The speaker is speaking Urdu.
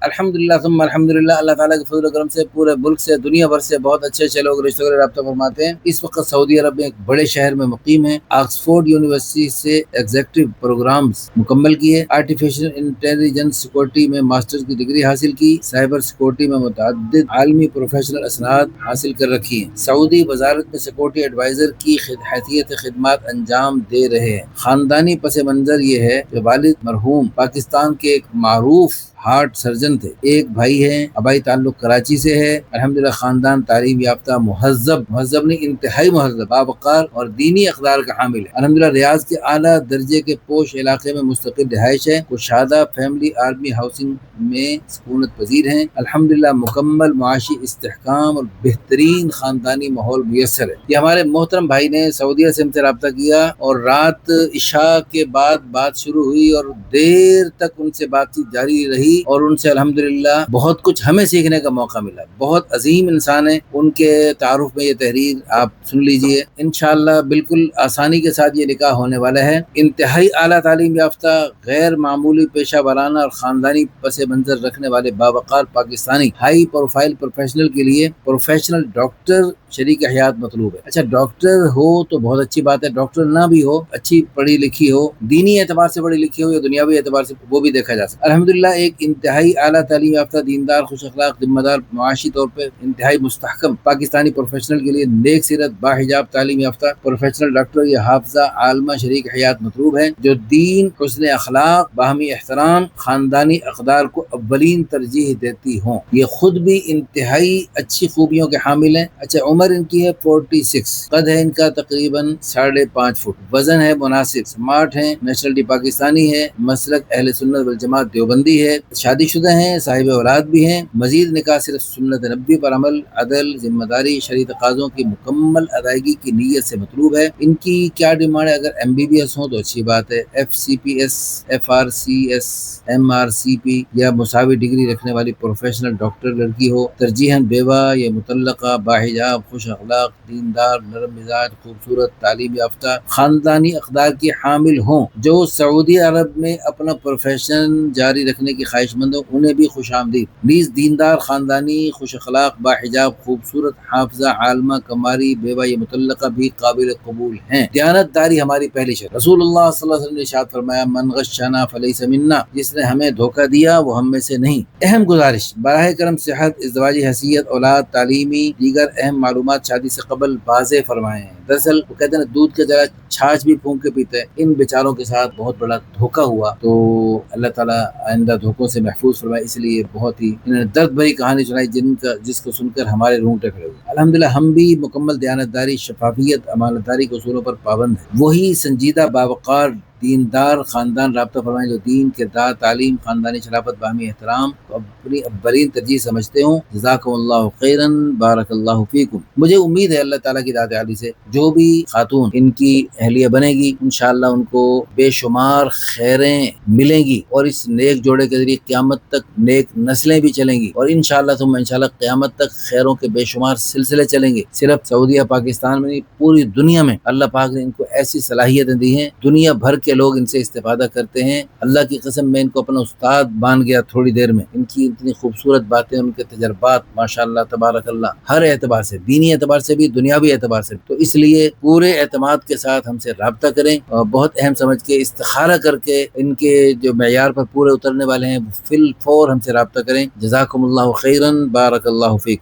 الحمدللہ ثم الحمدللہ، اللہ تعالیٰ کے فضل و کرم سے پورے ملک سے، دنیا بھر سے بہت اچھے اچھے لوگ رشتوں کا رابطہ فرماتے ہیں۔ اس وقت سعودی عرب میں ایک بڑے شہر میں مقیم ہیں۔ آکسفورڈ یونیورسٹی سے ایگزیکٹو پروگرامز مکمل کیے، آرٹیفیشل انٹیلیجنس سیکورٹی میں ماسٹر کی ڈگری حاصل کی، سائبر سیکورٹی میں متعدد عالمی پروفیشنل اسناد حاصل کر رکھی ہیں۔ سعودی وزارت میں سیکورٹی ایڈوائزر کی حیثیت خدمات انجام دے رہے ہیں۔ خاندانی پس منظر یہ ہے کہ والد مرحوم پاکستان کے ایک معروف ہارٹ سرجن تھے، ایک بھائی ہیں، آبائی تعلق کراچی سے ہے۔ الحمدللہ خاندان تعلیم یافتہ، مہذب نہیں انتہائی مہذب، باوقار اور دینی اقدار کا حامل ہے۔ الحمدللہ ریاض کے اعلیٰ درجے کے پوش علاقے میں مستقل رہائش ہے، کشادہ فیملی آرمی ہاؤسنگ میں سکونت پذیر ہیں۔ الحمدللہ مکمل معاشی استحکام اور بہترین خاندانی ماحول میسر ہے۔ یہ ہمارے محترم بھائی نے سعودیہ سے ہم سے رابطہ کیا اور رات عشاء کے بعد بات شروع ہوئی اور دیر تک ان سے بات چیت جاری رہی اور ان سے الحمدللہ بہت کچھ ہمیں سیکھنے کا موقع ملا۔ بہت عظیم انسان ہے، ان کے تعارف میں یہ تحریر آپ سن لیجئے۔ انشاءاللہ بالکل آسانی کے ساتھ یہ نکاح ہونے والا ہے۔ انتہائی اعلیٰ تعلیم یافتہ، غیر معمولی پیشہ ورانہ اور خاندانی پس منظر رکھنے والے باوقار پاکستانی ہائی پروفائل پروفیشنل کے لیے پروفیشنل ڈاکٹر شریک حیات مطلوب ہے۔ اچھا ڈاکٹر ہو تو بہت اچھی بات ہے، ڈاکٹر نہ بھی ہو، اچھی پڑھی لکھی ہو، دینی اعتبار سے پڑھی لکھی ہو یا دنیاوی اعتبار سے، وہ بھی دیکھا جا سکتا ہے۔ الحمدللہ ایک انتہائی اعلیٰ تعلیم یافتہ، دیندار، خوش اخلاق، ذمہ دار، معاشی طور پہ انتہائی مستحکم پاکستانی پروفیشنل کے لیے نیک سیرت، باحجاب، تعلیم یافتہ پروفیشنل ڈاکٹر یا حافظہ عالمہ شریک حیات مطلوب ہے، جو دین، حسن اخلاق، باہمی احترام، خاندانی اقدار کو اولین ترجیح دیتی ہوں۔ یہ خود بھی انتہائی اچھی خوبیوں کے حامل ہیں۔ اچھا عمر ان کی ہے 46، قد ہے ان کا تقریباً 5.5 فٹ، وزن ہے مناسب، سمارٹ ہیں، نیشنلٹی پاکستانی ہے، مسلک اہل سنت والجماعت دیوبندی ہے، شادی شدہ ہیں، صاحب اولاد بھی ہیں۔ مزید نکاح صرف سنت نبوی پر عمل، عدل، ذمہ داری، شرعی تقاضوں کی مکمل ادائیگی کی نیت سے مطلوب ہے۔ ان کی کیا ڈیمانڈ ہے؟ اگر MBBS ہوں تو اچھی بات ہے، FCPS، FRCS، MRCP یا مساوی ڈگری رکھنے والی پروفیشنل ڈاکٹر لڑکی ہو، ترجیحاً بیوہ یا مطلقہ، باحجاب، خوش اخلاق، دیندار، نرم مزاج، خوبصورت، تعلیم یافتہ، خاندانی اقدار کی حامل ہوں، جو سعودی عرب میں اپنا پروفیشن جاری رکھنے کی خواہش مند ہوں، انہیں بھی خوش آمدید۔ نیز دیندار، خاندانی، خوش اخلاق، باحجاب، خوبصورت، حافظہ عالمہ، کماری، بیوہ یا مطلقہ بھی قابل قبول ہیں۔ دیانت داری ہماری پہلی شرط۔ رسول اللہ صلی اللہ علیہ وسلم نے ارشاد فرمایا، من غشنا فلیس منا، جس نے ہمیں دھوکہ دیا وہ ہم میں سے نہیں۔ اہم گزارش، براہ کرم صحت، ازدواجی حیثیت، اولاد، تعلیمی، دیگر اہم معلومات شادی سے قبل واضح فرمائیں۔ دراصل وہ کہتے ہیں دودھ کے جگہ چھاچھ بھی پھونک کے پیتے ہیں۔ ان بیچاروں کے ساتھ بہت بڑا دھوکہ ہوا، تو اللہ تعالیٰ آئندہ دھوکوں سے محفوظ فرمائے۔ اس لیے بہت ہی انہوں نے درد بھری کہانی سنائی جس کو سن کر ہمارے رونگٹے کھڑے ہوئے۔ الحمدللہ ہم بھی مکمل دیانتداری، شفافیت، امانت داری کے اصولوں پر پابند ہیں۔ وہی سنجیدہ، باوقار، دیندار خاندان رابطہ فرمائیں جو دین، کردار، تعلیم، خاندانی شرافت، باہمی احترام کو اپنی اولین ترجیح سمجھتے ہوں۔ جزاکم اللہ خیراً، بارک اللہ فیکم۔ مجھے امید ہے اللہ تعالیٰ کی ذات عالی سے جو بھی خاتون ان کی اہلیہ بنے گی، انشاءاللہ ان کو بے شمار خیریں ملیں گی اور اس نیک جوڑے کے ذریعے قیامت تک نیک نسلیں بھی چلیں گی، اور انشاءاللہ ثم انشاءاللہ قیامت تک خیروں کے بے شمار سلسلے چلیں گے۔ صرف سعودیہ پاکستان میں نہیں، پوری دنیا میں اللہ پاک نے ان کو ایسی صلاحیتیں دی ہیں، دنیا بھر کے لوگ ان سے استفادہ کرتے ہیں۔ اللہ کی قسم میں ان کو اپنا استاد مان گیا تھوڑی دیر میں۔ ان کی اتنی خوبصورت باتیں، ان کے تجربات، ماشاءاللہ تبارک اللہ، ہر اعتبار سے، دینی اعتبار سے بھی، دنیاوی اعتبار سے بھی۔ تو اس لیے پورے اعتماد کے ساتھ ہم سے رابطہ کریں اور بہت اہم سمجھ کے استخارہ کر کے ان کے جو معیار پر پورے اترنے والے ہیں، فی الفور ہم سے رابطہ کریں۔ جزاکم اللہ خیراً، بارک اللہ فیکم۔